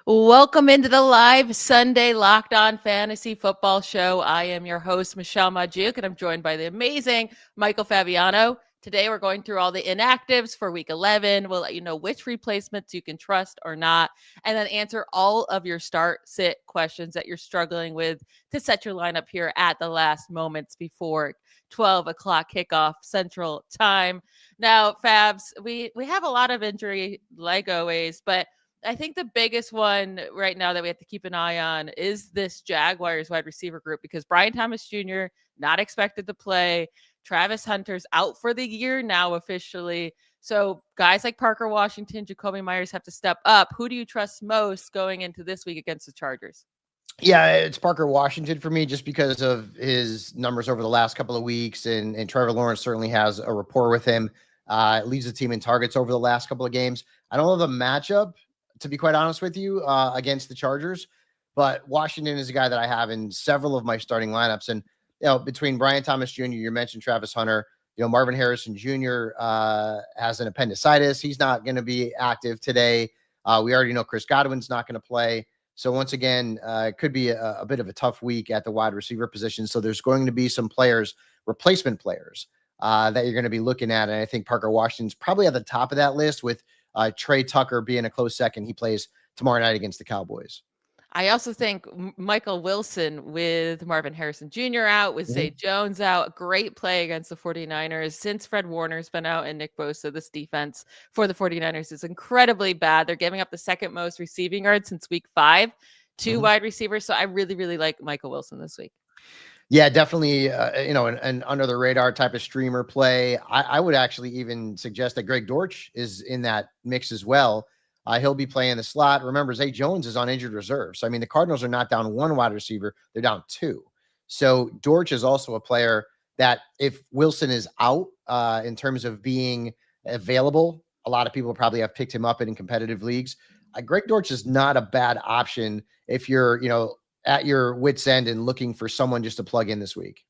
Welcome into the live Sunday Locked On Fantasy Football Show. I am your host, Michelle Majuk, and I'm joined by the amazing Michael Fabiano. Today, we're going through all the inactives for Week 11. We'll let you know which replacements you can trust or not, and then answer all of your start-sit questions that you're struggling with to set your lineup here at the last moments before 12 o'clock kickoff Central Time. Now, Fabs, we have a lot of injury, like always, but I think the biggest one right now that we have to keep an eye on is this Jaguars wide receiver group because Brian Thomas Jr. not expected to play. Travis Hunter's out for the year now officially. So guys like Parker Washington, Jacoby Myers have to step up. Who do you trust most going into this week against the Chargers? Yeah, it's Parker Washington for me just because of his numbers over the last couple of weeks. And Trevor Lawrence certainly has a rapport with him. Leads the team in targets over the last couple of games. I don't know the matchup, to be quite honest with you, against the Chargers. But Washington is a guy that I have in several of my starting lineups. And, between Brian Thomas Jr., you mentioned Travis Hunter, Marvin Harrison Jr. Has an appendicitis. He's not going to be active today. We already know Chris Godwin's not going to play. So once again, it could be a bit of a tough week at the wide receiver position. So there's going to be some players, replacement players, that you're going to be looking at. And I think Parker Washington's probably at the top of that list with Trey Tucker being a close second. He plays tomorrow night against the Cowboys. I also think Michael Wilson with Marvin Harrison Jr. out, with Zay Jones out, great play against the 49ers. Since Fred Warner's been out and Nick Bosa, this defense for the 49ers is incredibly bad. They're giving up the second most receiving yards since week 5 to wide receivers. So I really, really like Michael Wilson this week. Yeah, definitely, an under the radar type of streamer play. I would actually even suggest that Greg Dortch is in that mix as well. He'll be playing the slot. Remember, Zay Jones is on injured reserve. So, I mean, the Cardinals are not down one wide receiver. They're down 2. So Dortch is also a player that if Wilson is out in terms of being available, a lot of people probably have picked him up in competitive leagues. Greg Dortch is not a bad option if you're, at your wit's end and looking for someone just to plug in this week.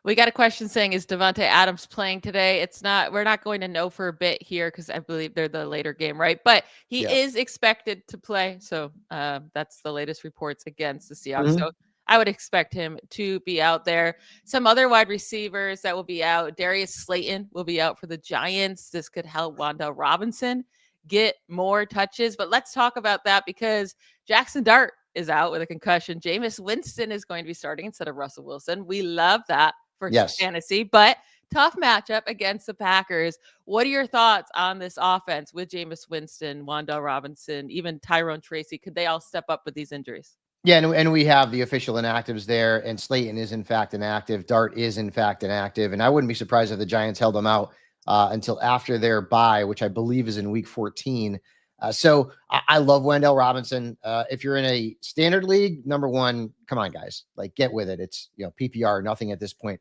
We got a question saying, is Devontae Adams playing today? We're not going to know for a bit here because I believe they're the later game, right? But he is expected to play. So that's the latest reports against the Seahawks. So I would expect him to be out there. Some other wide receivers that will be out. Darius Slayton will be out for the Giants. This could help Wan'Dale Robinson get more touches. But let's talk about that because Jaxson Dart is out with a concussion. Jameis Winston is going to be starting instead of Russell Wilson. We love that for fantasy, but tough matchup against the Packers. What are your thoughts on this offense with Jameis Winston, Wan'Dale Robinson, even Tyrone Tracy? Could they all step up with these injuries? Yeah, and we have the official inactives there, and Slayton is in fact inactive. Dart is in fact inactive, and I wouldn't be surprised if the Giants held them out until after their bye, which I believe is in week 14. So I love Wan'Dale Robinson. If you're in a standard league, number one, come on, guys, like get with it. It's PPR, nothing at this point.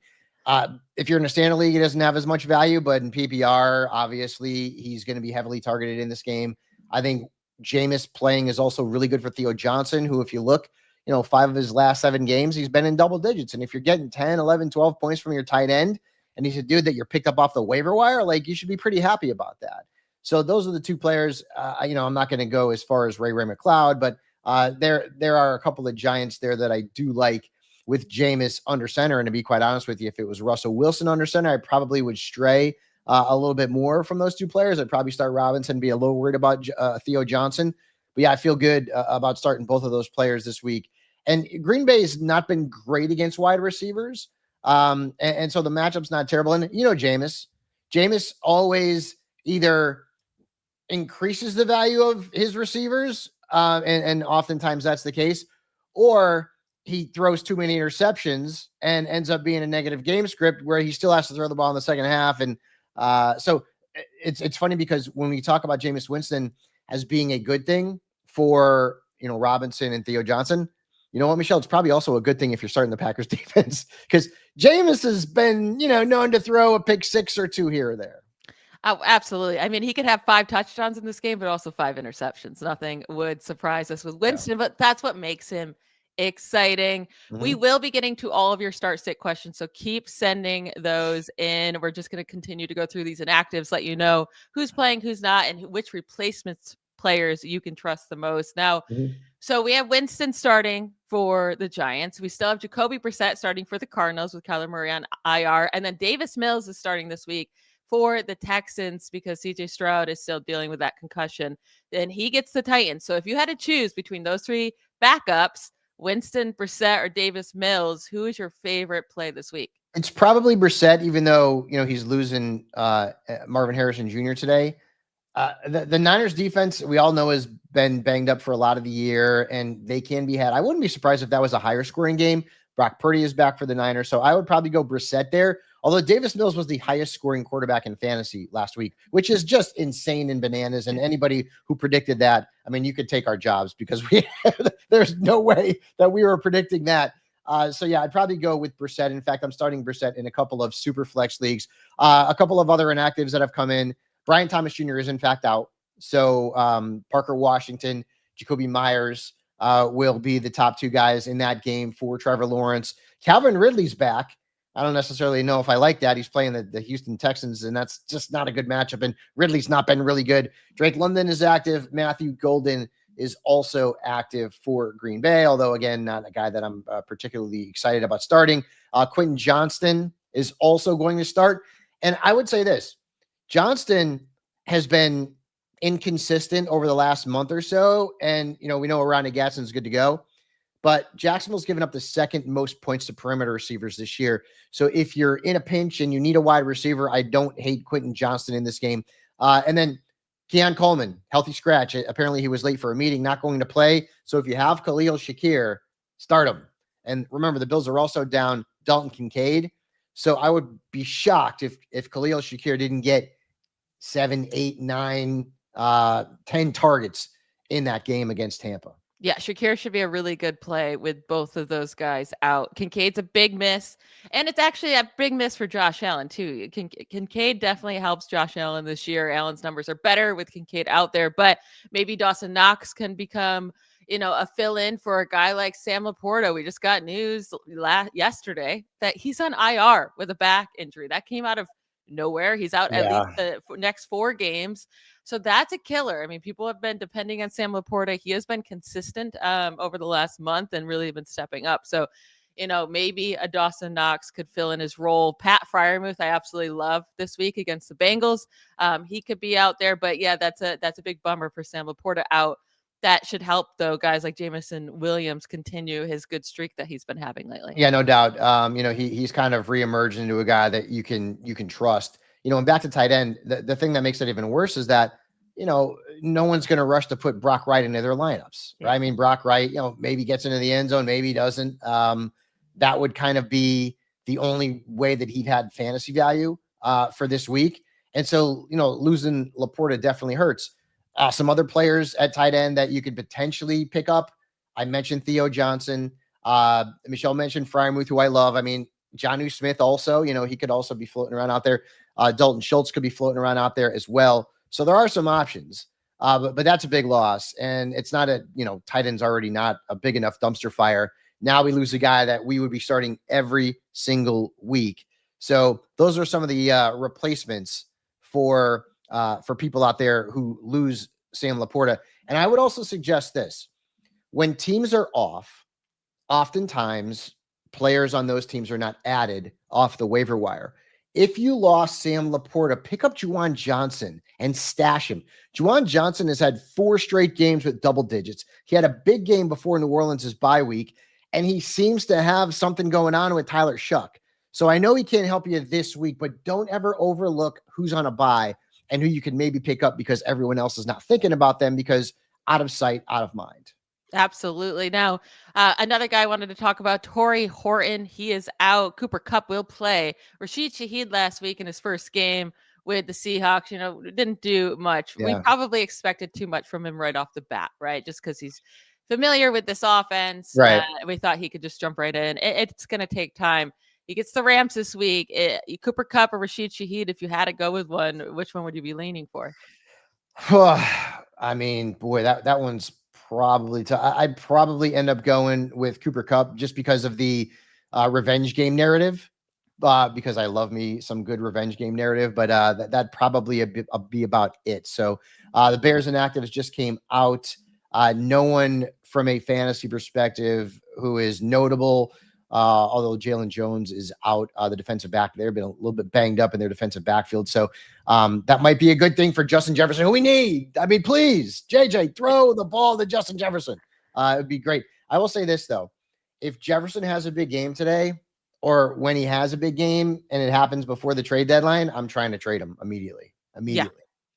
If you're in a standard league, he doesn't have as much value, but in PPR, obviously, he's going to be heavily targeted in this game. I think Jameis playing is also really good for Theo Johnson, who, if you look, 5 of his last 7 games, he's been in double digits. And if you're getting 10, 11, 12 points from your tight end, and he's a dude that you're picked up off the waiver wire, like you should be pretty happy about that. So those are the 2 players. I'm not going to go as far as Ray McLeod, but there are a couple of Giants there that I do like with Jameis under center. And to be quite honest with you, if it was Russell Wilson under center, I probably would stray a little bit more from those 2 players. I'd probably start Robinson, be a little worried about Theo Johnson. But yeah, I feel good about starting both of those players this week. And Green Bay has not been great against wide receivers. And so the matchup's not terrible. And Jameis always either increases the value of his receivers, and oftentimes that's the case, or he throws too many interceptions and ends up being a negative game script where he still has to throw the ball in the second half. And so it's funny because when we talk about Jameis Winston as being a good thing for Robinson and Theo Johnson, you know what, Michelle? It's probably also a good thing if you're starting the Packers defense because Jameis has been known to throw a pick 6 or 2 here or there. Oh, absolutely. I mean, he could have 5 touchdowns in this game, but also 5 interceptions. Nothing would surprise us with Winston, but that's what makes him exciting. We will be getting to all of your start sit questions, so keep sending those in. We're just going to continue to go through these inactives, let you know who's playing, who's not, and which replacements players you can trust the most. Now, Mhm. so we have Winston starting for the Giants. We still have Jacoby Brissett starting for the Cardinals with Kyler Murray on IR. And then Davis Mills is starting this week for the Texans because CJ Stroud is still dealing with that concussion. Then he gets the Titans. So if you had to choose between those three backups, Winston, Brissett, or Davis Mills, who is your favorite play this week? It's probably Brissett, even though, he's losing Marvin Harrison Jr. today. The Niners defense, we all know, has been banged up for a lot of the year, and they can be had. I wouldn't be surprised if that was a higher scoring game. Brock Purdy is back for the Niners, so I would probably go Brissett there. Although Davis Mills was the highest scoring quarterback in fantasy last week, which is just insane and bananas. And anybody who predicted that, I mean, you could take our jobs because there's no way that we were predicting that. So yeah, I'd probably go with Brissett. In fact, I'm starting Brissett in a couple of super flex leagues. A couple of other inactives that have come in. Brian Thomas Jr. is in fact out. So Parker Washington, Jacoby Myers will be the top two guys in that game for Trevor Lawrence. Calvin Ridley's back. I don't necessarily know if I like that. He's playing the Houston Texans, and that's just not a good matchup. And Ridley's not been really good. Drake London is active. Matthew Golden is also active for Green Bay, although, again, not a guy that I'm particularly excited about starting. Quentin Johnston is also going to start. And I would say this. Johnston has been inconsistent over the last month or so. And, we know Ronnie Gadsden's good to go. But Jacksonville's given up the second most points to perimeter receivers this year. So if you're in a pinch and you need a wide receiver, I don't hate Quentin Johnston in this game. And then Keon Coleman, healthy scratch. Apparently he was late for a meeting, not going to play. So if you have Khalil Shakir, start him. And remember, the Bills are also down Dalton Kincaid. So I would be shocked if Khalil Shakir didn't get 7, 8, 9, 10 targets in that game against Tampa. Yeah, Shakir should be a really good play with both of those guys out. Kincaid's a big miss, and it's actually a big miss for Josh Allen, too. Kincaid definitely helps Josh Allen this year. Allen's numbers are better with Kincaid out there, but maybe Dawson Knox can become, a fill-in for a guy like Sam Laporta. We just got news yesterday that he's on IR with a back injury. That came out of nowhere. He's out at least the next 4 games. So that's a killer. I mean, people have been depending on Sam Laporta. He has been consistent over the last month and really been stepping up. So, maybe a Dawson Knox could fill in his role. Pat Freiermuth, I absolutely love this week against the Bengals. He could be out there, but yeah, that's a big bummer for Sam Laporta out. That should help, though, guys like Jameson Williams continue his good streak that he's been having lately. Yeah, no doubt. He's kind of reemerged into a guy that you can trust. And back to tight end, the thing that makes it even worse is that, no one's going to rush to put Brock Wright into their lineups. Right? I mean, Brock Wright, maybe gets into the end zone, maybe doesn't. That would kind of be the only way that he'd had fantasy value for this week. And so, losing Laporta definitely hurts. Some other players at tight end that you could potentially pick up. I mentioned Theo Johnson. Michelle mentioned Freiermuth, who I love. I mean, Jonnu Smith also, he coght also be floating around out there. Dalton Schultz could be floating around out there as well. So there are some options, but that's a big loss. And it's not tight end's already not a big enough dumpster fire. Now we lose a guy that we would be starting every single week. So those are some of the replacements for people out there who lose Sam Laporta. And I would also suggest this. When teams are off, oftentimes players on those teams are not added off the waiver wire. If you lost Sam Laporta, pick up Juwan Johnson and stash him. Juwan Johnson has had 4 straight games with double digits. He had a big game before New Orleans' bye week, and he seems to have something going on with Tyler Shuck. So I know he can't help you this week, but don't ever overlook who's on a bye and who you can maybe pick up because everyone else is not thinking about them because out of sight, out of mind. Absolutely. Now, another guy I wanted to talk about, Torrey Horton. He is out. Cooper Kupp will play. Rashid Shaheed last week in his first game with the Seahawks, didn't do much. Yeah. We probably expected too much from him right off the bat, right? Just because he's familiar with this offense. Right. We thought he could just jump right in. It's going to take time. He gets the Rams this week. Cooper Kupp or Rashid Shaheed, if you had to go with one, which one would you be leaning for? I mean, boy, that one's probably I'd probably end up going with Cooper Kupp just because of the revenge game narrative. because I love me some good revenge game narrative, but that'd probably be about it. So the Bears inactives just came out. No one from a fantasy perspective who is notable, although Jalen Jones is out, the defensive back. They've been a little bit banged up in their defensive backfield. So that might be a good thing for Justin Jefferson, who we need. I mean, please, JJ, throw the ball to Justin Jefferson. It would be great. I will say this, though. If Jefferson has a big game today, or when he has a big game and it happens before the trade deadline, I'm trying to trade him immediately. Yeah.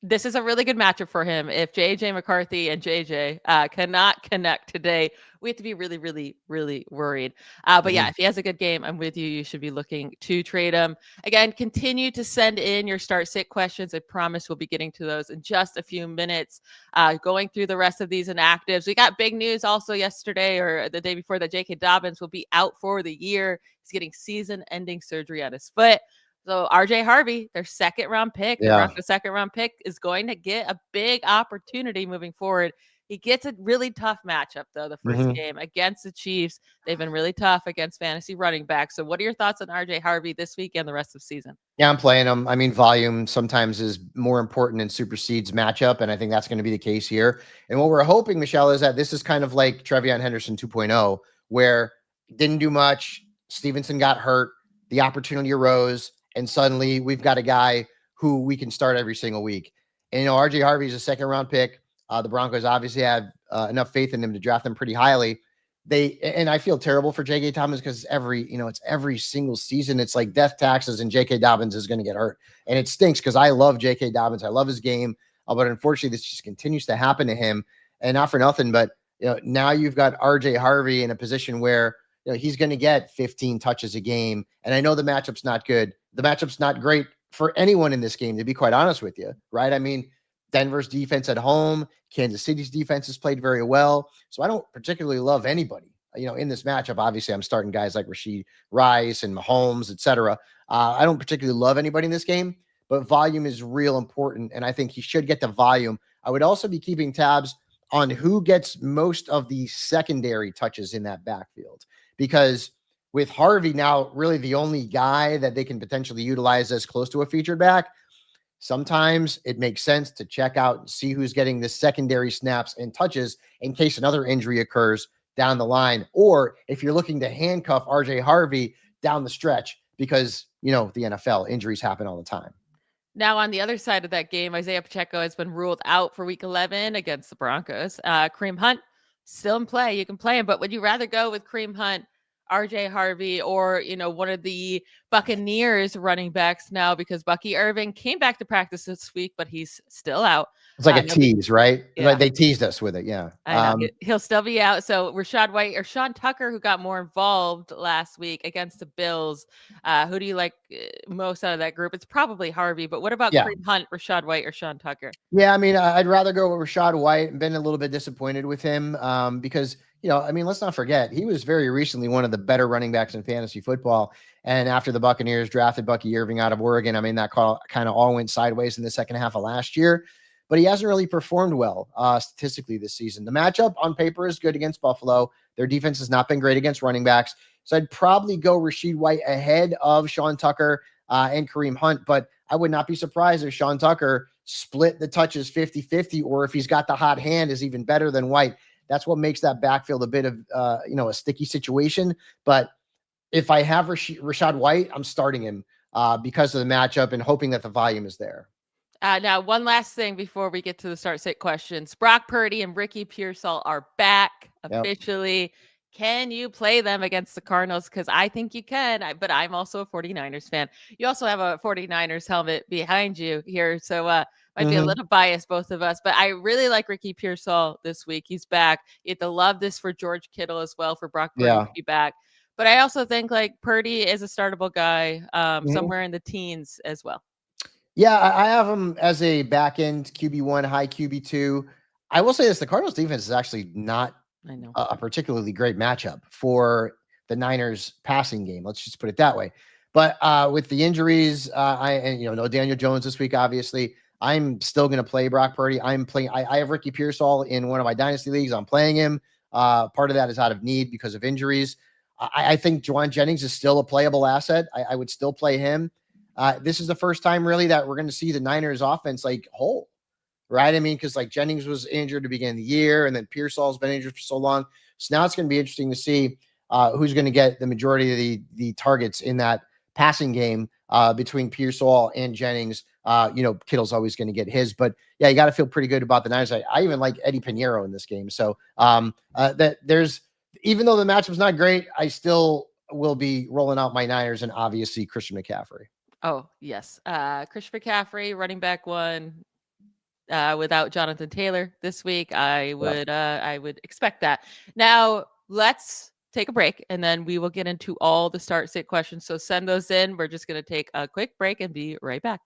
This is a really good matchup for him. If JJ McCarthy and JJ cannot connect today, we have to be really, really, really worried. But yeah, if he has a good game, I'm with you. You should be looking to trade him. Again, continue to send in your start sit questions. I promise we'll be getting to those in just a few minutes. Going through the rest of these inactives. We got big news also yesterday or the day before that JK Dobbins will be out for the year. He's getting season-ending surgery on his foot. So RJ Harvey, their second round pick, the Broncos' second round pick, is going to get a big opportunity moving forward. He gets a really tough matchup, though, the first game against the Chiefs. They've been really tough against fantasy running backs. So what are your thoughts on RJ Harvey this week and the rest of the season? Yeah, I'm playing him. I mean, volume sometimes is more important and supersedes matchup, and I think that's going to be the case here. And what we're hoping, Michelle, is that this is kind of like Trevion Henderson 2.0, where didn't do much. Stevenson got hurt. The opportunity arose. And suddenly we've got a guy who we can start every single week. And, RJ Harvey is a second round pick. The Broncos obviously have enough faith in him to draft him pretty highly. And I feel terrible for JK Dobbins because it's every single season. It's like death taxes and JK Dobbins is going to get hurt. And it stinks because I love JK Dobbins. I love his game. But unfortunately, this just continues to happen to him. And not for nothing, but now you've got RJ Harvey in a position where he's going to get 15 touches a game. And I know the matchup's not good. The matchup's not great for anyone in this game, to be quite honest with you, right? I mean, Denver's defense at home, Kansas City's defense has played very well. So I don't particularly love anybody, in this matchup. Obviously, I'm starting guys like Rashid Rice and Mahomes, et cetera. I don't particularly love anybody in this game, but volume is real important. And I think he should get the volume. I would also be keeping tabs on who gets most of the secondary touches in that backfield, because with Harvey now really the only guy that they can potentially utilize as close to a featured back, sometimes it makes sense to check out and see who's getting the secondary snaps and touches in case another injury occurs down the line. Or if you're looking to handcuff RJ Harvey down the stretch, because, the NFL injuries happen all the time. Now, on the other side of that game, Isaiah Pacheco has been ruled out for week 11 against the Broncos. Kareem Hunt still in play. You can play him, but would you rather go with Kareem Hunt, RJ Harvey, or, one of the Buccaneers running backs now, because Bucky Irving came back to practice this week, but he's still out. It's like a tease, right? Yeah. Like they teased us with it. Yeah. I know. He'll still be out. So Rashad White or Sean Tucker, who got more involved last week against the Bills. Who do you like most out of that group? It's probably Harvey, but what about Kareem Hunt, Rashad White, or Sean Tucker? Yeah. I mean, I'd rather go with Rashad White. I've been a little bit disappointed with him because, let's not forget, he was very recently one of the better running backs in fantasy football. And after the Buccaneers drafted Bucky Irving out of Oregon, that call kind of all went sideways in the second half of last year. But he hasn't really performed well statistically this season. The matchup on paper is good against Buffalo. Their defense has not been great against running backs. So I'd probably go Rashid White ahead of Sean Tucker and Kareem Hunt. But I would not be surprised if Sean Tucker split the touches 50-50, or if he's got the hot hand, is even better than White. That's what makes that backfield a bit of, a sticky situation. But if I have Rashad White, I'm starting him because of the matchup and hoping that the volume is there. Now, one last thing before we get to the start sit questions. Brock Purdy and Ricky Pearsall are back officially. Yep. Can you play them against the Cardinals? Because I think you can, but I'm also a 49ers fan. You also have a 49ers helmet behind you here, so might be a little biased, both of us. But I really like Ricky Pearsall this week. He's back. You have to love this for George Kittle as well, for Brock Purdy to be back. But I also think Purdy is a startable guy somewhere in the teens as well. Yeah, I have him as a back end QB1, high QB2. I will say this: the Cardinals defense is actually not a particularly great matchup for the Niners passing game. Let's just put it that way. But with the injuries, no Daniel Jones this week, obviously, I'm still going to play Brock Purdy. I have Ricky Pearsall in one of my dynasty leagues. I'm playing him. Part of that is out of need because of injuries. I think Juwan Jennings is still a playable asset. I would still play him. This is the first time really that we're going to see the Niners offense like whole, right? I mean, because like Jennings was injured to begin the year, and then Pearsall's been injured for so long. So now it's going to be interesting to see who's going to get the majority of the targets in that passing game between Pearsall and Jennings. Kittle's always going to get his, but yeah, you got to feel pretty good about the Niners. I even like Eddie Pinheiro in this game. So that there's, even though the matchup's not great, I still will be rolling out my Niners and obviously Christian McCaffrey. Oh, yes. Christian McCaffrey, running back one, without Jonathan Taylor this week. I would expect that. Now, let's take a break, and then we will get into all the start sit questions. So send those in. We're just going to take a quick break and be right back.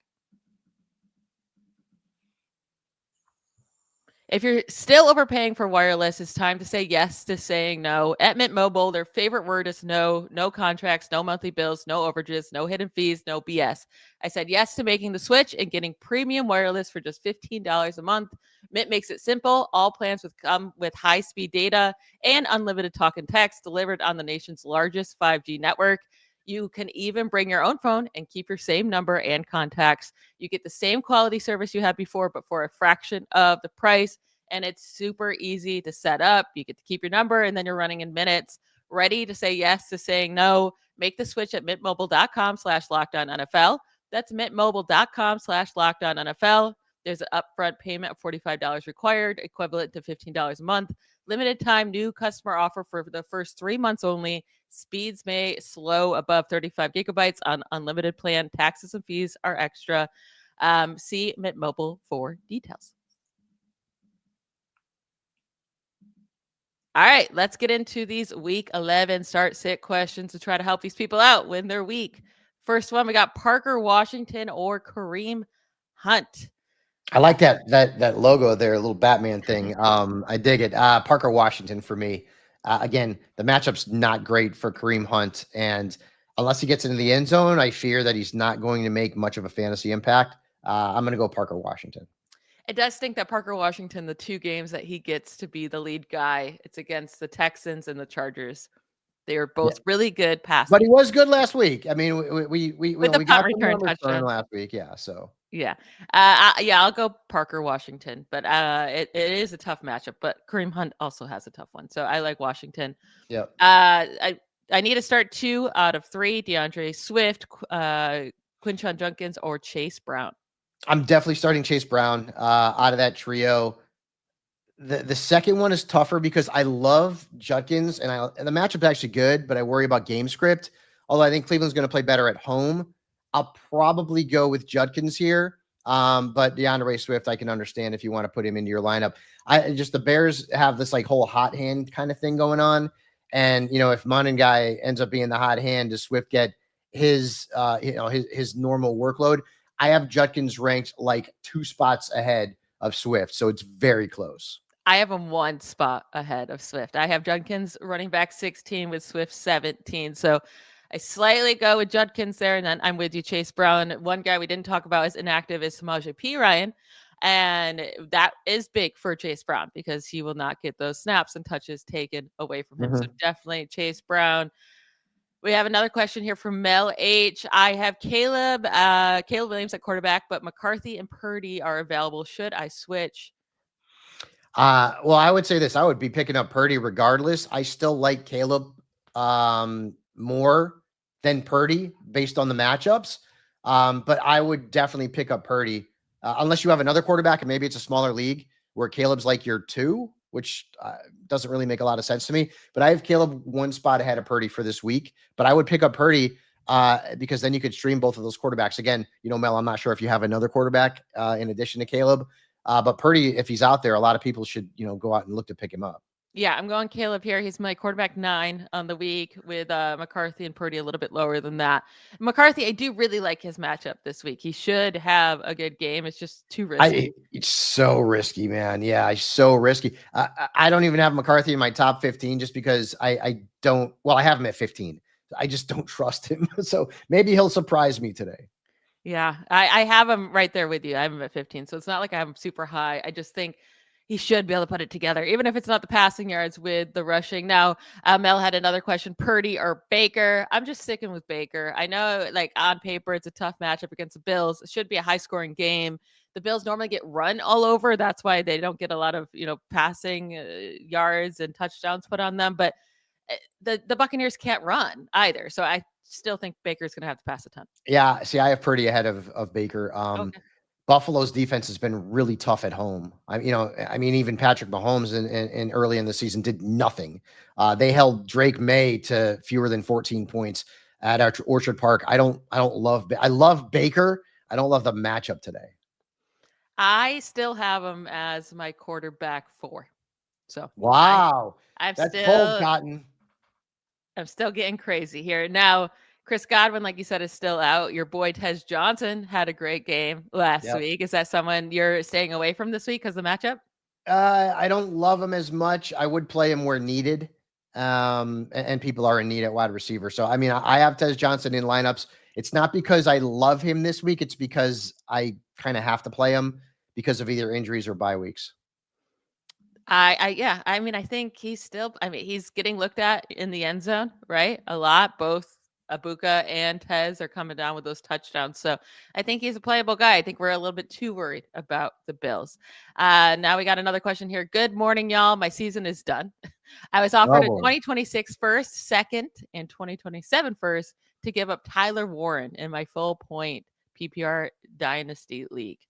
If you're still overpaying for wireless, it's time to say yes to saying no. At Mint Mobile, their favorite word is no. No contracts, no monthly bills, no overages, no hidden fees, no BS. I said yes to making the switch and getting premium wireless for just $15 a month. Mint makes it simple. All plans come with high-speed data and unlimited talk and text delivered on the nation's largest 5G network. You can even bring your own phone and keep your same number and contacts. You get the same quality service you had before, but for a fraction of the price. And it's super easy to set up. You get to keep your number, and then you're running in minutes. Ready to say yes to saying no? Make the switch at mintmobile.com/LockedOnNFL. That's mintmobile.com/LockedOnNFL. There's an upfront payment of $45 required, equivalent to $15 a month. Limited time new customer offer for the first 3 months only. Speeds may slow above 35 gigabytes on unlimited plan. Taxes and fees are extra. See Mint Mobile for details. All right, let's get into these week 11 start sit questions to try to help these people out win their week. First one, we got Parker Washington or Kareem Hunt. I like that logo there, a little Batman thing. I dig it. Parker Washington for me. Again, the matchup's not great for Kareem Hunt, and unless he gets into the end zone, I fear that he's not going to make much of a fantasy impact. I'm going to go Parker Washington. It does think that Parker Washington, the 2 games that he gets to be the lead guy, it's against the Texans and the Chargers. They are both really good passing. But he was good last week. I mean, we got the return touchdown last week. Yeah. So I'll go Parker Washington, but it is a tough matchup. But Kareem Hunt also has a tough one, so I like Washington. Yeah. I need to start 2 out of 3: DeAndre Swift, Quinshon Judkins, or Chase Brown. I'm definitely starting Chase Brown out of that trio. The second one is tougher because I love Judkins, and the matchup's actually good, but I worry about game script. Although I think Cleveland's going to play better at home, I'll probably go with Judkins here. But DeAndre Swift, I can understand if you want to put him into your lineup. The Bears have this like whole hot hand kind of thing going on, and if Monin guy ends up being the hot hand, does Swift get his normal workload? I have Judkins ranked like 2 spots ahead of Swift, so it's very close. I have him 1 spot ahead of Swift. I have Judkins running back 16 with Swift 17. So I slightly go with Judkins there, and then I'm with you, Chase Brown. One guy we didn't talk about as inactive is Samaje Perine, and that is big for Chase Brown because he will not get those snaps and touches taken away from him. So definitely Chase Brown. We have another question here from Mel H. I have Caleb Williams at quarterback, but McCarthy and Purdy are available. Should I switch? Well, I would say this. I would be picking up Purdy regardless. I still like Caleb more than Purdy based on the matchups. But I would definitely pick up Purdy unless you have another quarterback and maybe it's a smaller league where Caleb's like your 2, which doesn't really make a lot of sense to me. But I have Caleb 1 spot ahead of Purdy for this week. But I would pick up Purdy because then you could stream both of those quarterbacks. Again, Mel, I'm not sure if you have another quarterback in addition to Caleb. But Purdy, if he's out there, a lot of people should, go out and look to pick him up. Yeah, I'm going Caleb here. He's my quarterback 9 on the week with McCarthy and Purdy a little bit lower than that. McCarthy, I do really like his matchup this week. He should have a good game. It's just too risky. It's so risky, man. Yeah, it's so risky. I don't even have McCarthy in my top 15 just because I don't. Well, I have him at 15. I just don't trust him. So maybe he'll surprise me today. Yeah, I have him right there with you. I have him at 15. So it's not like I have him super high. I just think he should be able to put it together, even if it's not the passing yards with the rushing. Now, Mel had another question, Purdy or Baker. I'm just sticking with Baker. I know, like, on paper, it's a tough matchup against the Bills. It should be a high-scoring game. The Bills normally get run all over. That's why they don't get a lot of, passing yards and touchdowns put on them. But the Buccaneers can't run either. So I still think Baker's going to have to pass a ton. Yeah. See, I have Purdy ahead of Baker. Okay. Buffalo's defense has been really tough at home. Even Patrick Mahomes in early in the season did nothing. They held Drake May to fewer than 14 points at Orchard Park. I love Baker. I don't love the matchup today. I still have him as my quarterback 4. So wow, I'm that's bold, Cotton. I'm still getting crazy here. Now, Chris Godwin, like you said, is still out. Your boy Tez Johnson had a great game last week. Is that someone you're staying away from this week because of the matchup? I don't love him as much. I would play him where needed. And people are in need at wide receiver. So, I have Tez Johnson in lineups. It's not because I love him this week. It's because I kind of have to play him because of either injuries or bye weeks. I think he's still, he's getting looked at in the end zone, right? A lot. Both Abuka and Tez are coming down with those touchdowns. So I think he's a playable guy. I think we're a little bit too worried about the Bills. Now we got another question here. Good morning, y'all. My season is done. I was offered a 2026 first, second, and 2027 first to give up Tyler Warren in my full point PPR Dynasty League.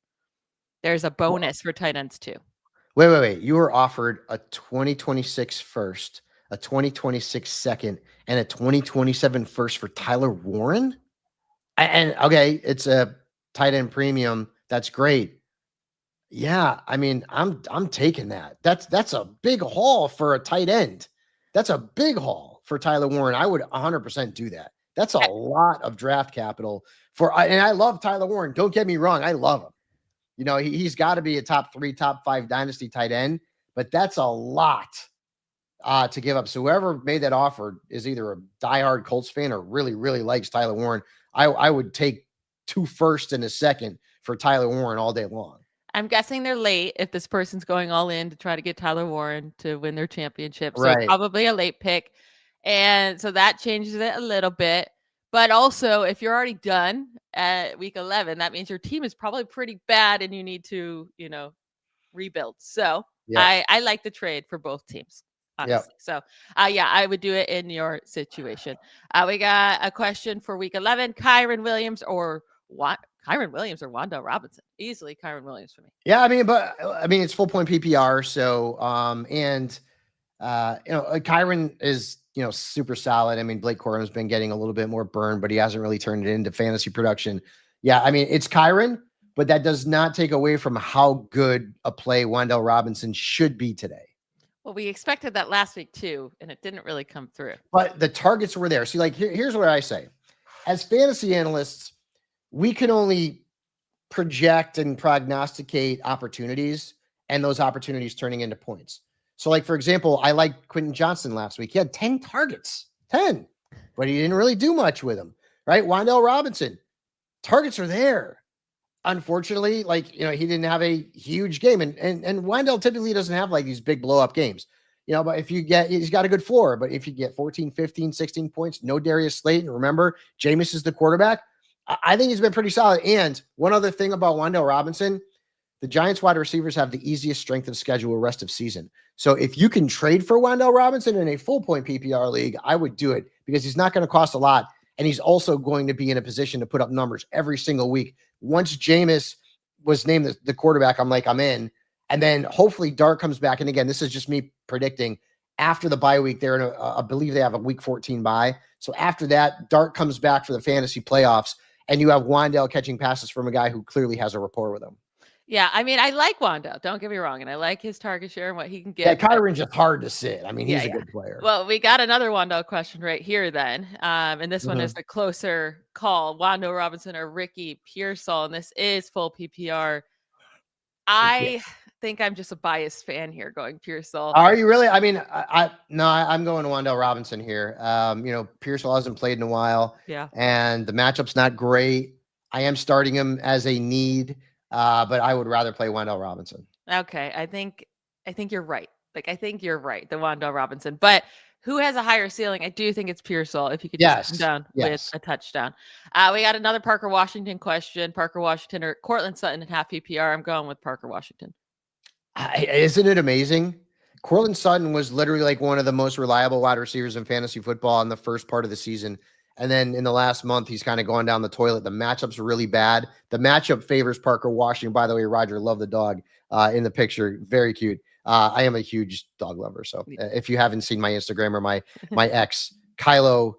There's a bonus for tight ends too. Wait. You were offered a 2026 first, a 2026 second, and a 2027 first for Tyler Warren? And okay, it's a tight end premium. That's great. Yeah, I'm taking that. That's a big haul for a tight end. That's a big haul for Tyler Warren. I would 100% do that. That's a lot of draft capital and I love Tyler Warren. Don't get me wrong. I love him. He's got to be a top 3, top 5 dynasty tight end, but that's a lot to give up. So whoever made that offer is either a diehard Colts fan or really, really likes Tyler Warren. I would take 2 firsts and a second for Tyler Warren all day long. I'm guessing they're late if this person's going all in to try to get Tyler Warren to win their championship. So right. Probably a late pick. And so that changes it a little bit. But also, if you're already done at week 11, that means your team is probably pretty bad and you need to, rebuild. So I like the trade for both teams, honestly. So, I would do it in your situation. We got a question for week 11. Kyren Williams or Wan'Dale Robinson? Easily Kyren Williams for me. Yeah, it's full point PPR. So, Kyren is, super solid. Blake Corum's been getting a little bit more burn, but he hasn't really turned it into fantasy production. Yeah, it's Kyren, but that does not take away from how good a play Wan'Dale Robinson should be today. Well, we expected that last week too, and it didn't really come through. But the targets were there. See, here's what I say. As fantasy analysts, we can only project and prognosticate opportunities and those opportunities turning into points. So, for example, I liked Quentin Johnson last week. He had 10 targets, 10, but he didn't really do much with them, right? Wan'Dale Robinson, targets are there. Unfortunately, he didn't have a huge game. And Wan'Dale typically doesn't have these big blow up games, but he's got a good floor. But if you get 14, 15, 16 points, no Darius Slayton, remember, Jameis is the quarterback. I think he's been pretty solid. And one other thing about Wan'Dale Robinson, the Giants wide receivers have the easiest strength of schedule rest of season. So if you can trade for Wan'Dale Robinson in a full point PPR league, I would do it because he's not going to cost a lot. And he's also going to be in a position to put up numbers every single week. Once Jameis was named the quarterback, I'm in. And then hopefully Dart comes back. And again, this is just me predicting after the bye week, they're in I believe they have a week 14 bye. So after that, Dart comes back for the fantasy playoffs and you have Wan'Dale catching passes from a guy who clearly has a rapport with him. Yeah, I like Wan'Dale. Don't get me wrong, and I like his target share and what he can get. Yeah, Kyron's just hard to sit. He's a good player. Well, we got another Wan'Dale question right here then, and this one is the closer call: Wan'Dale Robinson or Ricky Pearsall, and this is full PPR. I think I'm just a biased fan here, going Pearsall. Are you really? I'm going Wan'Dale Robinson here. Pearsall hasn't played in a while. Yeah, and the matchup's not great. I am starting him as a need. But I would rather play Wan'Dale Robinson. Okay. I think I think you're right. Like, I think you're right, the Wan'Dale Robinson. But who has a higher ceiling? I do think it's Pearsall, if you could just come Yes. down with Yes. a touchdown. We got another Parker Washington question. Parker Washington or Cortland Sutton in half PPR. I'm going with Parker Washington. Isn't it amazing? Cortland Sutton was literally like one of the most reliable wide receivers in fantasy football in the first part of the season. And then in the last month, he's kind of going down the toilet. The matchup's really bad. The matchup favors Parker Washington. By the way, Roger, love the dog in the picture. Very cute. I am a huge dog lover. So if you haven't seen my Instagram or my ex, Kylo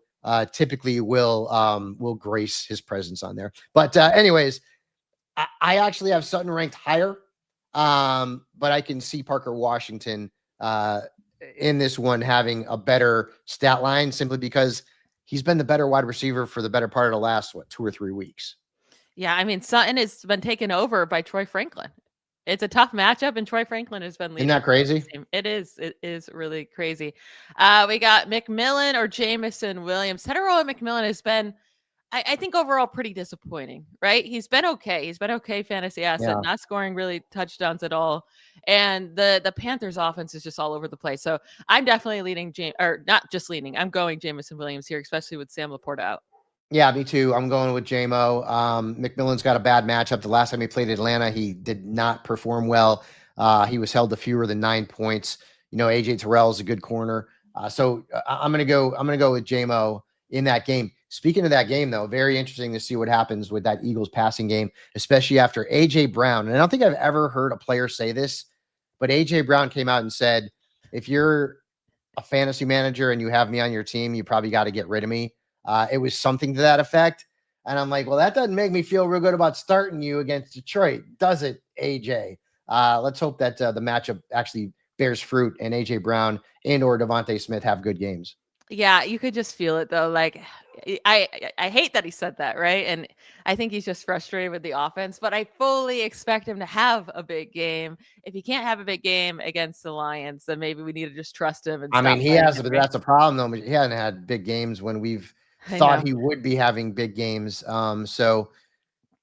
typically will grace his presence on there. But anyways, I actually have Sutton ranked higher. But I can see Parker Washington in this one having a better stat line simply because he's been the better wide receiver for the better part of the last 2 or 3 weeks. Yeah, I mean, Sutton has been taken over by Troy Franklin. It's a tough matchup, and Troy Franklin has been leading. Isn't that crazy? It is. It is really crazy. We got McMillan or Jameson Williams. Hetero McMillan has been, I think, overall pretty disappointing, right? He's been okay. He's been okay fantasy asset, not scoring really touchdowns at all. And the Panthers offense is just all over the place. So I'm definitely leading not just leading. I'm going Jameson Williams here, especially with Sam Laporta out. Yeah, me too. I'm going with JMO. McMillan's got a bad matchup. The last time he played Atlanta, he did not perform well. He was held to fewer than 9 points. AJ Terrell is a good corner. So I'm gonna go with JMO in that game. Speaking of that game, though, very interesting to see what happens with that Eagles passing game, especially after AJ Brown. And I don't think I've ever heard a player say this, but AJ Brown came out and said, if you're a fantasy manager and you have me on your team, you probably got to get rid of me. It was something to that effect. And I'm like, well, that doesn't make me feel real good about starting you against Detroit, does it, AJ? Let's hope that the matchup actually bears fruit and AJ Brown and or Devontae Smith have good games. Yeah, you could just feel it though. Like I hate that he said that, right? And I think he's just frustrated with the offense, but I fully expect him to have a big game. If he can't have a big game against the Lions, then maybe we need to just trust him. And I mean, he has, but that's a problem though. He hasn't had big games when we've thought he would be having big games. So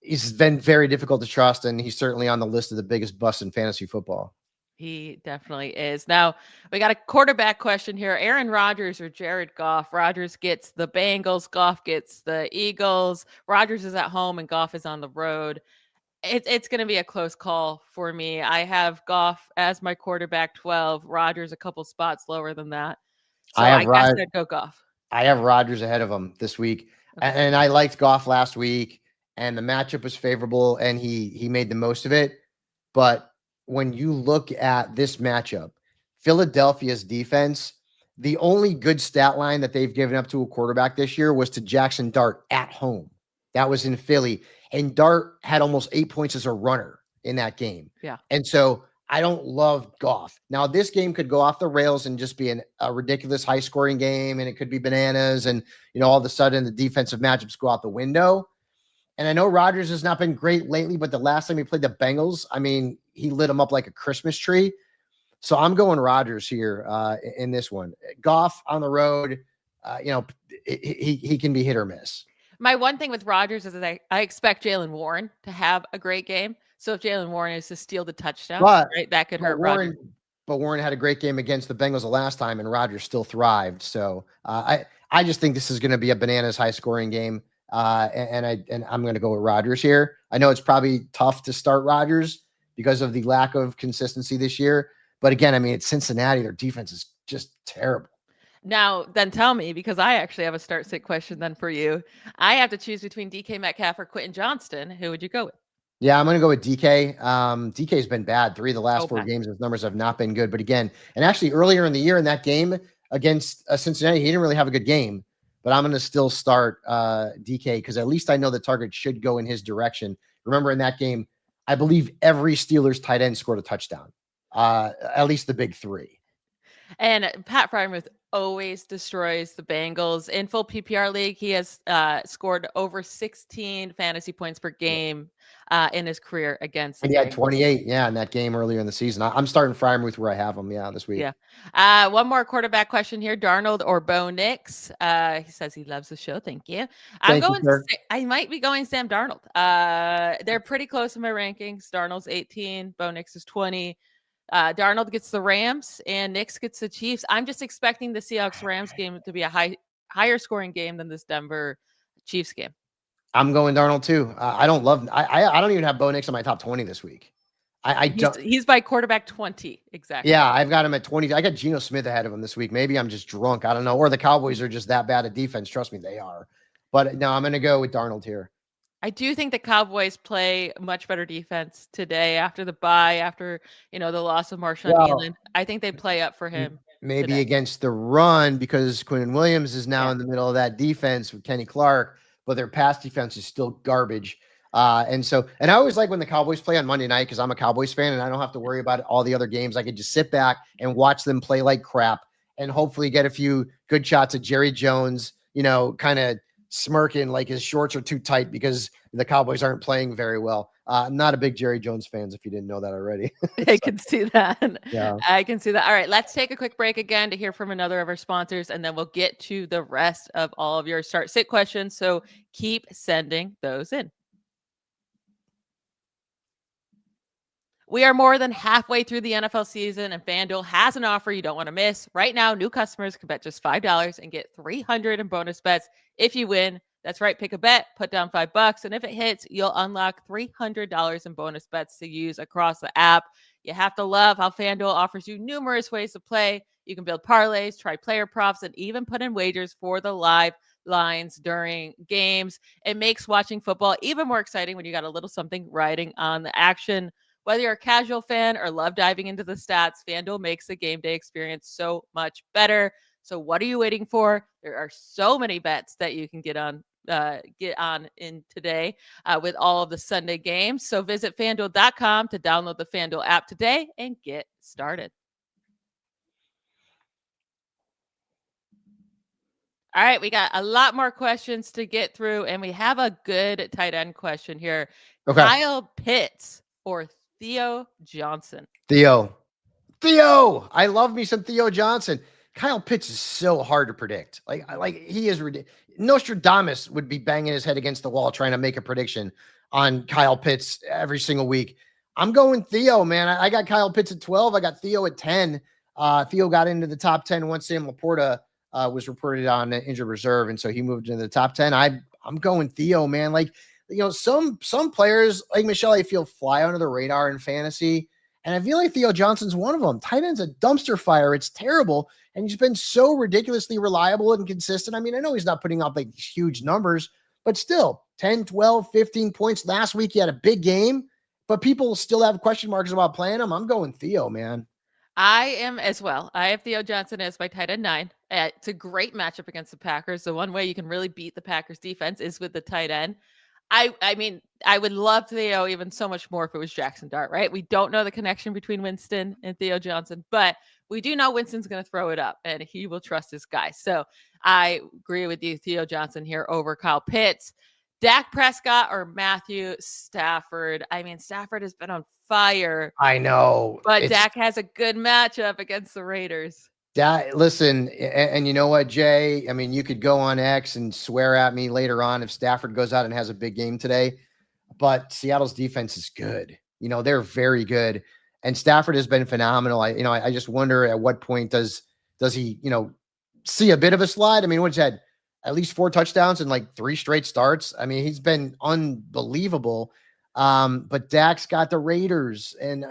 he's been very difficult to trust, and he's certainly on the list of the biggest busts in fantasy football. He definitely is. Now, we got a quarterback question here. Aaron Rodgers or Jared Goff? Rodgers gets the Bengals. Goff gets the Eagles. Rodgers is at home and Goff is on the road. It's going to be a close call for me. I have Goff as my quarterback 12. Rodgers a couple spots lower than that. So I guess I'd go Goff. I have Rodgers ahead of him this week. Okay. And I liked Goff last week, and the matchup was favorable, and he made the most of it. But when you look at this matchup, Philadelphia's defense, the only good stat line that they've given up to a quarterback this year was to Jaxson Dart at home. That was in Philly. And Dart had almost 8 points as a runner in that game. Yeah. And so I don't love Goff. Now, this game could go off the rails and just be a ridiculous high-scoring game, and it could be bananas, and all of a sudden the defensive matchups go out the window. And I know Rodgers has not been great lately, but the last time he played the Bengals, I mean, he lit them up like a Christmas tree. So I'm going Rodgers here in this one. Goff on the road, he can be hit or miss. My one thing with Rodgers is I expect Jaylen Warren to have a great game. So if Jaylen Warren is to steal the touchdown, right, that could hurt Rodgers. But Warren had a great game against the Bengals the last time, and Rodgers still thrived. So I just think this is going to be a bananas high-scoring game. And I'm going to go with Rodgers here. I know it's probably tough to start Rodgers because of the lack of consistency this year. But again, I mean, it's Cincinnati. Their defense is just terrible. Now, then tell me, because I actually have a start-sit question then for you. I have to choose between DK Metcalf or Quentin Johnston. Who would you go with? Yeah, I'm going to go with DK. DK's been bad. 3 of the last 4 games, his numbers have not been good. But again, and actually earlier in the year in that game against Cincinnati, he didn't really have a good game. But I'm going to still start DK because at least I know the target should go in his direction. Remember in that game, I believe every Steelers tight end scored a touchdown, at least the big 3. And Pat Freiermuth always destroys the Bengals. In full PPR league, he has scored over 16 fantasy points per game in his career against the Bengals. He had 28, in that game earlier in the season. I'm starting Freiermuth where I have him, this week. Yeah. One more quarterback question here. Darnold or Bo Nix? He says he loves the show. Thank you. I might be going Sam Darnold. They're pretty close in my rankings. Darnold's 18. Bo Nix is 20. Darnold gets the Rams and Knicks gets the Chiefs. I'm just expecting the Seahawks-Rams game to be a higher scoring game than this Denver Chiefs game. I'm going Darnold too. I don't even have Bo Nix on my top 20 this week. He's by quarterback 20. Exactly. Yeah, I've got him at 20. I got Geno Smith ahead of him this week. Maybe I'm just drunk. I don't know. Or the Cowboys are just that bad at defense. Trust me, they are. But no, I'm going to go with Darnold here. I do think the Cowboys play much better defense today after the bye, after, the loss of Marshawn Nealon. I think they play up for him. Maybe today. Against the run, because Quinn Williams is now in the middle of that defense with Kenny Clark, but their pass defense is still garbage. And I always like when the Cowboys play on Monday night because I'm a Cowboys fan and I don't have to worry about all the other games. I could just sit back and watch them play like crap and hopefully get a few good shots of Jerry Jones, kind of smirking like his shorts are too tight because the Cowboys aren't playing very well. I'm not a big Jerry Jones fan, if you didn't know that already. I can see that. Yeah. I can see that. All right, let's take a quick break again to hear from another of our sponsors, and then we'll get to the rest of all of your start-sit questions. So keep sending those in. We are more than halfway through the NFL season, and FanDuel has an offer you don't want to miss. Right now, new customers can bet just $5 and get $300 in bonus bets if you win. That's right. Pick a bet, put down $5, and if it hits, you'll unlock $300 in bonus bets to use across the app. You have to love how FanDuel offers you numerous ways to play. You can build parlays, try player props, and even put in wagers for the live lines during games. It makes watching football even more exciting when you got a little something riding on the action. Whether you're a casual fan or love diving into the stats, FanDuel makes the game day experience so much better. So what are you waiting for? There are so many bets that you can get on in today with all of the Sunday games. So visit FanDuel.com to download the FanDuel app today and get started. All right, we got a lot more questions to get through, and we have a good tight end question here. Okay. Kyle Pitts or Theo Johnson? Theo. I love me some Theo Johnson. Kyle Pitts is so hard to predict. Like he is ridiculous. Nostradamus would be banging his head against the wall trying to make a prediction on Kyle Pitts every single week. I'm going Theo, man. I got Kyle Pitts at 12. I got Theo at 10. Theo got into the top 10 once Sam Laporta was reported on injured reserve, and so he moved into the top 10. I'm going Theo, man. Like, some players like Michelle, I feel fly under the radar in fantasy. And I feel like Theo Johnson's one of them. Tight end's a dumpster fire. It's terrible. And he's been so ridiculously reliable and consistent. I mean, I know he's not putting up like these huge numbers, but still 10, 12, 15 points. Last week he had a big game, but people still have question marks about playing him. I'm going Theo, man. I am as well. I have Theo Johnson as my tight end 9. It's a great matchup against the Packers. The one way you can really beat the Packers defense is with the tight end. I mean, I would love Theo even so much more if it was Jaxson Dart, right? We don't know the connection between Winston and Theo Johnson, but we do know Winston's going to throw it up and he will trust his guy. So I agree with you, Theo Johnson here over Kyle Pitts. Dak Prescott or Matthew Stafford? I mean, Stafford has been on fire. I know. But Dak has a good matchup against the Raiders. Listen, and you know what, Jay? I mean, you could go on X and swear at me later on if Stafford goes out and has a big game today, but Seattle's defense is good. They're very good, and Stafford has been phenomenal. I just wonder at what point does he, see a bit of a slide? I mean, what's had at least 4 touchdowns and like 3 straight starts. I mean, he's been unbelievable. But Dak's got the Raiders, and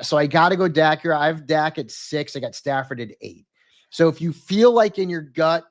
so I got to go Dak here. I have Dak at 6. I got Stafford at 8. So if you feel like in your gut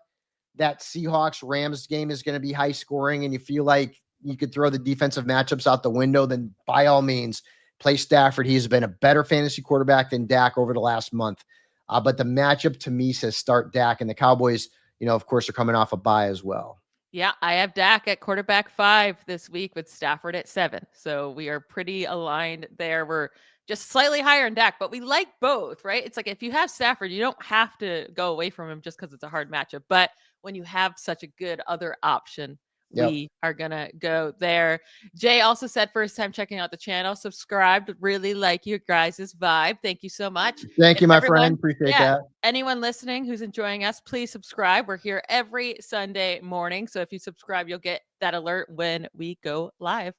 that Seahawks-Rams game is going to be high scoring and you feel like you could throw the defensive matchups out the window, then by all means, play Stafford. He's been a better fantasy quarterback than Dak over the last month. But the matchup to me says start Dak, and the Cowboys, of course, are coming off a bye as well. Yeah, I have Dak at quarterback 5 this week with Stafford at 7. So we are pretty aligned there. We're just slightly higher in Dak, but we like both, right? It's like if you have Stafford, you don't have to go away from him just because it's a hard matchup. But when you have such a good other option, we are going to go there. Jay also said first time checking out the channel, subscribed, really like your guys' vibe. Thank you so much. Thank you, my friend. Appreciate that. Anyone listening who's enjoying us, please subscribe. We're here every Sunday morning. So if you subscribe, you'll get that alert when we go live.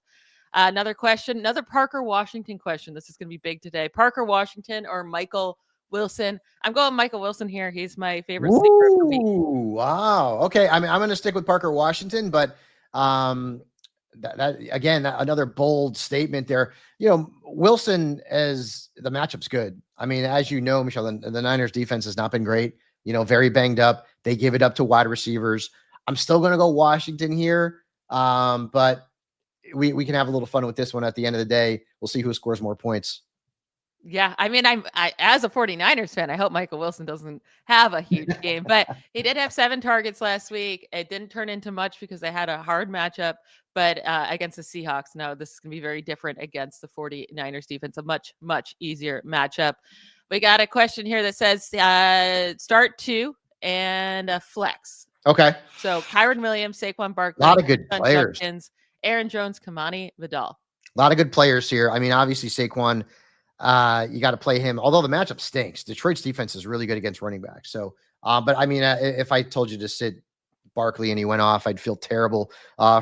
Another question, another Parker Washington question. This is going to be big today. Parker Washington or Michael Wilson? I'm going Michael Wilson here. He's my favorite sleeper of the week. Wow. Okay. I mean, I'm going to stick with Parker Washington, but another bold statement there. Wilson, as the matchup's good. I mean, as you know, Michelle, the Niners defense has not been great. Very banged up. They give it up to wide receivers. I'm still going to go Washington here, but we can have a little fun with this one at the end of the day. We'll see who scores more points. Yeah, I mean, I as a 49ers fan, I hope Michael Wilson doesn't have a huge game, but he did have 7 targets last week. It didn't turn into much because they had a hard matchup, but against the Seahawks, no, this is going to be very different against the 49ers defense, a much, much easier matchup. We got a question here that says start 2 and a flex. Okay. So Kyren Williams, Saquon Barkley, a lot of good players. Judkins, Aaron Jones, Kamani Vidal. A lot of good players here. I mean, obviously Saquon, you got to play him. Although the matchup stinks, Detroit's defense is really good against running backs. So, but I mean, if I told you to sit Barkley and he went off, I'd feel terrible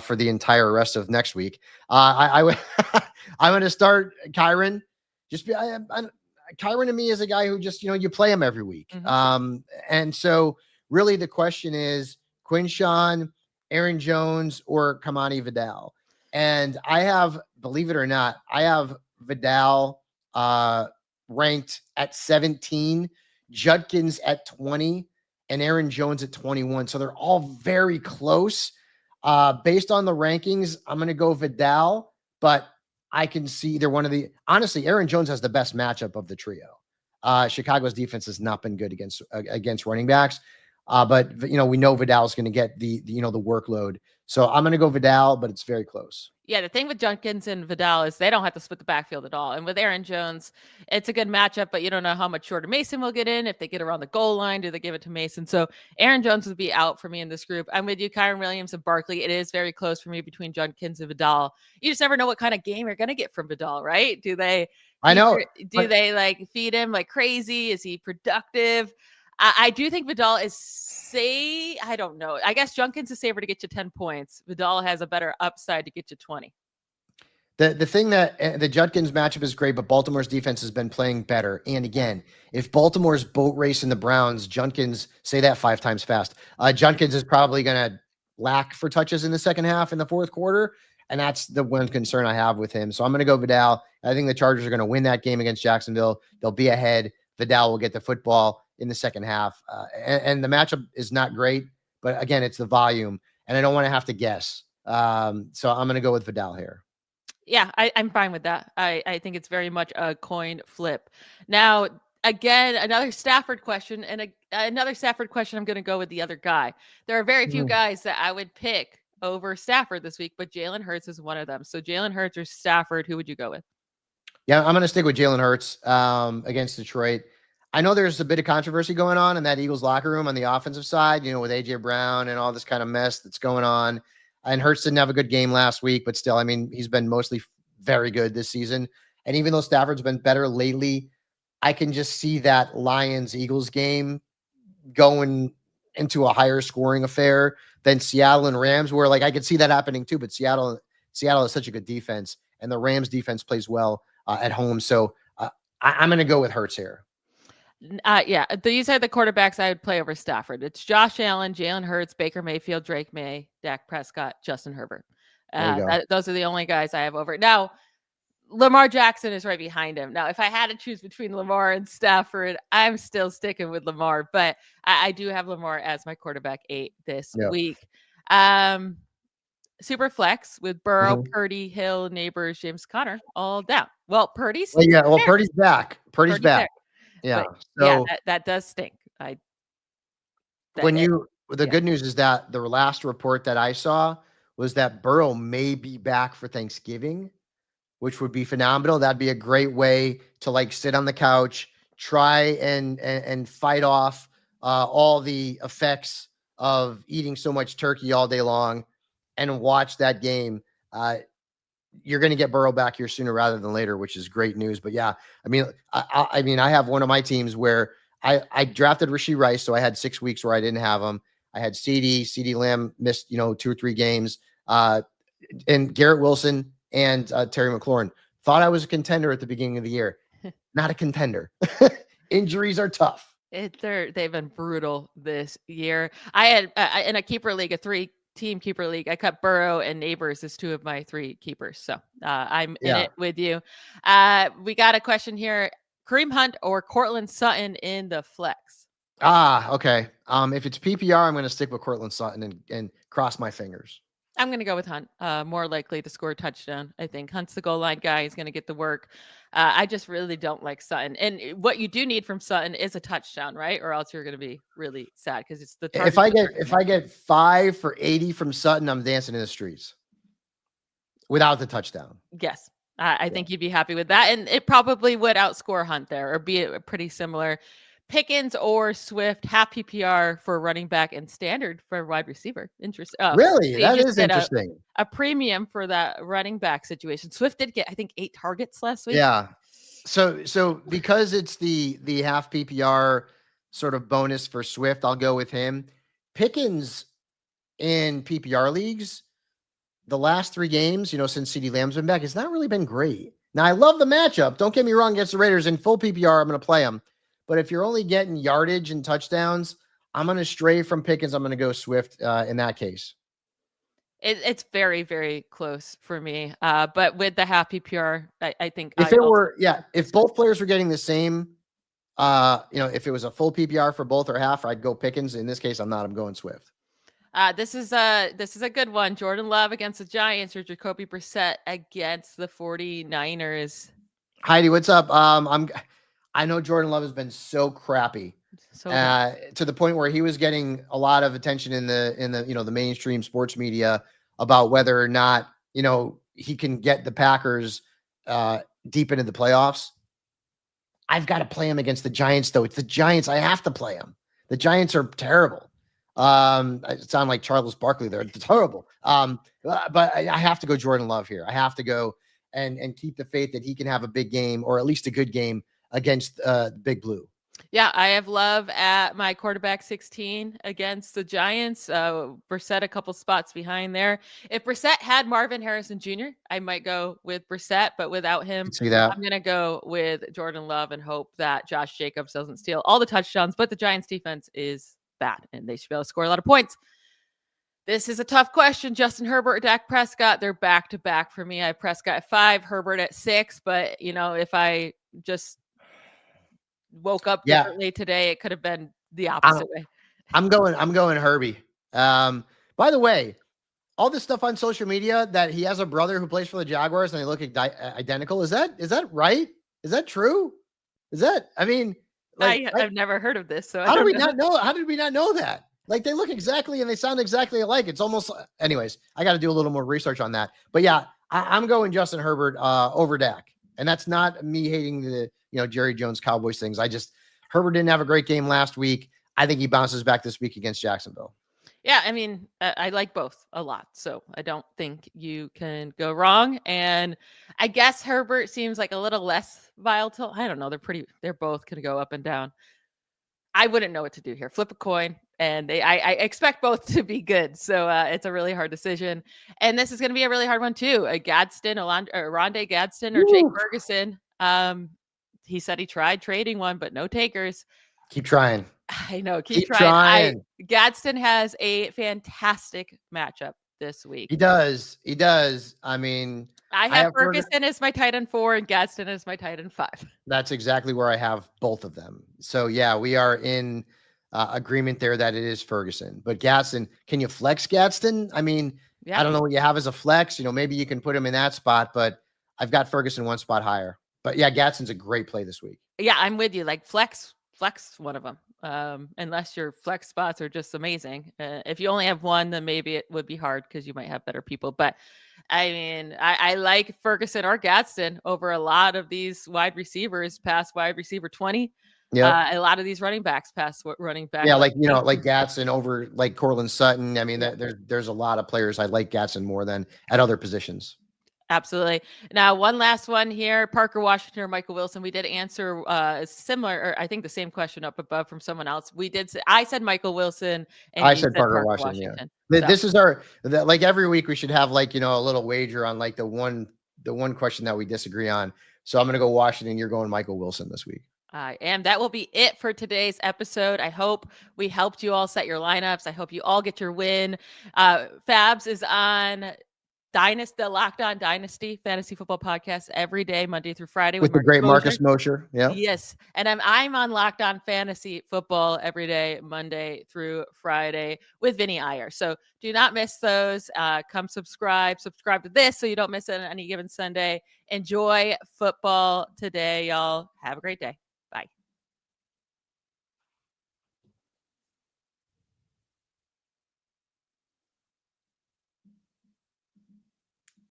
for the entire rest of next week. I would, I'm going to start Kyren. Kyren to me is a guy who just, you play him every week. Mm-hmm. And so really the question is Quinshawn, Aaron Jones, or Kamani Vidal. And I have, believe it or not, I have Vidal ranked at 17, Judkins at 20, and Aaron Jones at 21. So they're all very close. Based on the rankings, I'm going to go Vidal, but I can see either one of the, honestly, Aaron Jones has the best matchup of the trio. Chicago's defense has not been good against running backs. But we know Vidal's going to get the workload. So I'm going to go Vidal, but it's very close. Yeah, the thing with Judkins and Vidal is they don't have to split the backfield at all. And with Aaron Jones, it's a good matchup, but you don't know how much shorter Mason will get in. If they get around the goal line, do they give it to Mason? So Aaron Jones would be out for me in this group. I'm with you, Kyren Williams and Barkley. It is very close for me between Judkins and Vidal. You just never know what kind of game you're going to get from Vidal, right? Do they feed him like crazy? Is he productive? I do think Vidal I don't know. I guess Judkins is safer to get you 10 points. Vidal has a better upside to get you 20. The thing that the Judkins matchup is great, but Baltimore's defense has been playing better. And again, if Baltimore's boat racing the Browns, Judkins, say that 5 times fast, Judkins is probably going to lack for touches in the second half in the fourth quarter. And that's the one concern I have with him. So I'm going to go Vidal. I think the Chargers are going to win that game against Jacksonville. They'll be ahead. Vidal will get the football in the second half. And the matchup is not great, but again, it's the volume and I don't want to have to guess. So I'm going to go with Vidal here. Yeah, I'm fine with that. I think it's very much a coin flip. Now, again, another Stafford question and another Stafford question. I'm going to go with the other guy. There are very few guys that I would pick over Stafford this week, but Jalen Hurts is one of them. So Jalen Hurts or Stafford, who would you go with? Yeah, I'm going to stick with Jalen Hurts against Detroit. I know there's a bit of controversy going on in that Eagles locker room on the offensive side, with AJ Brown and all this kind of mess that's going on. And Hurts didn't have a good game last week, but still, I mean, he's been mostly very good this season. And even though Stafford's been better lately, I can just see that Lions-Eagles game going into a higher scoring affair than Seattle and Rams, where I could see that happening too. But Seattle is such a good defense, and the Rams defense plays well at home. So I'm going to go with Hurts here. Yeah, these are the quarterbacks I would play over Stafford. It's Josh Allen, Jalen Hurts, Baker Mayfield, Drake May, Dak Prescott, Justin Herbert. Those are the only guys I have over. Now, Lamar Jackson is right behind him. Now, if I had to choose between Lamar and Stafford, I'm still sticking with Lamar, but I do have Lamar as my quarterback 8 this week. Super flex with Burrow, Purdy, Hill, Neighbors, James Conner, all down. Well, Purdy's Purdy's back. Purdy's back. Yeah. So that does stink. The good news is that the last report that I saw was that Burrow may be back for Thanksgiving, which would be phenomenal. That'd be a great way to sit on the couch, try and fight off all the effects of eating so much turkey all day long and watch that game. You're going to get Burrow back here sooner rather than later, which is great news. But yeah, I mean, I have one of my teams where I drafted Rashee Rice. So I had 6 weeks where I didn't have him. I had CD Lamb missed, 2 or 3 games, and Garrett Wilson and Terry McLaurin. Thought I was a contender at the beginning of the year. Not a contender. Injuries are tough. They've been brutal this year. I had in a keeper league, a 3-team keeper league, I cut Burrow and Neighbors as 2 of my 3 keepers. So I'm in it with you. We got a question here. Kareem Hunt or Cortland Sutton in the flex? Okay. If it's PPR, I'm going to stick with Cortland Sutton and cross my fingers. I'm going to go with Hunt. More likely to score a touchdown. I think Hunt's the goal line guy. He's going to get the work. I just really don't like Sutton. And what you do need from Sutton is a touchdown, right? Or else you're going to be really sad because it's the if I get 5 for 80 from Sutton, I'm dancing in the streets without the touchdown. Yes. I think you'd be happy with that. And it probably would outscore Hunt there or be a pretty similar. Pickens or Swift, half PPR for running back and standard for wide receiver. Interesting. Really? That is interesting. A premium for that running back situation. Swift did get, I think, 8 targets last week. Yeah. So because it's the half PPR sort of bonus for Swift, I'll go with him. Pickens in PPR leagues, the last 3 games, since CeeDee Lamb's been back, it's not really been great. Now, I love the matchup. Don't get me wrong, against the Raiders. In full PPR, I'm going to play him. But if you're only getting yardage and touchdowns, I'm going to stray from Pickens. I'm going to go Swift in that case. It's very, very close for me. But with the half PPR, I think if both players were getting the same, if it was a full PPR for both or half, I'd go Pickens. In this case, I'm not. I'm going Swift. This is a good one. Jordan Love against the Giants or Jacoby Brissett against the 49ers. Heidi, what's up? I know Jordan Love has been so crappy to the point where he was getting a lot of attention in the the mainstream sports media about whether or not, he can get the Packers deep into the playoffs. I've got to play him against the Giants, though. It's the Giants. I have to play him. The Giants are terrible. I sound like Charles Barkley. They're terrible. But I have to go Jordan Love here. I have to go and keep the faith that he can have a big game or at least a good game against Big Blue. Yeah, I have Love at my quarterback 16 against the Giants. Brissett a couple spots behind there. If Brissett had Marvin Harrison Jr., I might go with Brissett, but without him, I'm going to go with Jordan Love and hope that Josh Jacobs doesn't steal all the touchdowns, but the Giants defense is bad and they should be able to score a lot of points. This is a tough question. Justin Herbert, Dak Prescott, they're back to back for me. I have Prescott at 5, Herbert at 6, but if I just woke up differently today, it could have been the opposite way. I'm going Herbie. By the way, all this stuff on social media that he has a brother who plays for the Jaguars and they look identical. Is that right? Is that true? I've never heard of this. So how did we not know? How did we not know that? Like they look exactly and they sound exactly alike. It's almost, anyways, I got to do a little more research on that. But yeah, I'm going Justin Herbert over Dak. And that's not me hating the, Jerry Jones Cowboys things. Herbert didn't have a great game last week. I think he bounces back this week against Jacksonville. Yeah, I like both a lot. So I don't think you can go wrong. And I guess Herbert seems like a little less volatile. I don't know. They're both going to go up and down. I wouldn't know what to do here. Flip a coin. And I expect both to be good. So it's a really hard decision. And this is going to be a really hard one too. Rondé Gadsden or Jake Ferguson. He said he tried trading one, but no takers. Keep trying. I know. Keep trying. Gadsden has a fantastic matchup this week. He does. I have Ferguson as my tight end 4 and Gadsden as my tight end 5. That's exactly where I have both of them. So yeah, we are in agreement there that it is Ferguson. But Gadsden, can you flex Gadsden? I don't know what you have as a flex. Maybe you can put him in that spot, but I've got Ferguson one spot higher. But yeah, Gadsden's a great play this week. Yeah, I'm with you. Like flex one of them. Unless your flex spots are just amazing. If you only have one, then maybe it would be hard because you might have better people. But I like Ferguson or Gadsden over a lot of these wide receivers past wide receiver 20. Yeah, a lot of these running backs past running back. Yeah, like Gadsden over like Cortland Sutton. There's a lot of players I like Gadsden more than at other positions. Absolutely. Now, one last one here. Parker Washington or Michael Wilson. We did answer similar, or I think the same question up above from someone else. I said Michael Wilson. And I said Parker Washington. Yeah. So. This is like every week we should have a little wager on like the one the one question that we disagree on. So I'm going to go Washington. You're going Michael Wilson this week. I am. That will be it for today's episode. I hope we helped you all set your lineups. I hope you all get your win. Fabs is on the Locked On Dynasty Fantasy Football Podcast every day, Monday through Friday. With the great Marcus Mosher. Yeah. Yes. And I'm on Locked On Fantasy Football every day, Monday through Friday with Vinny Iyer. So do not miss those. Come subscribe to this so you don't miss it on any given Sunday. Enjoy football today, y'all. Have a great day.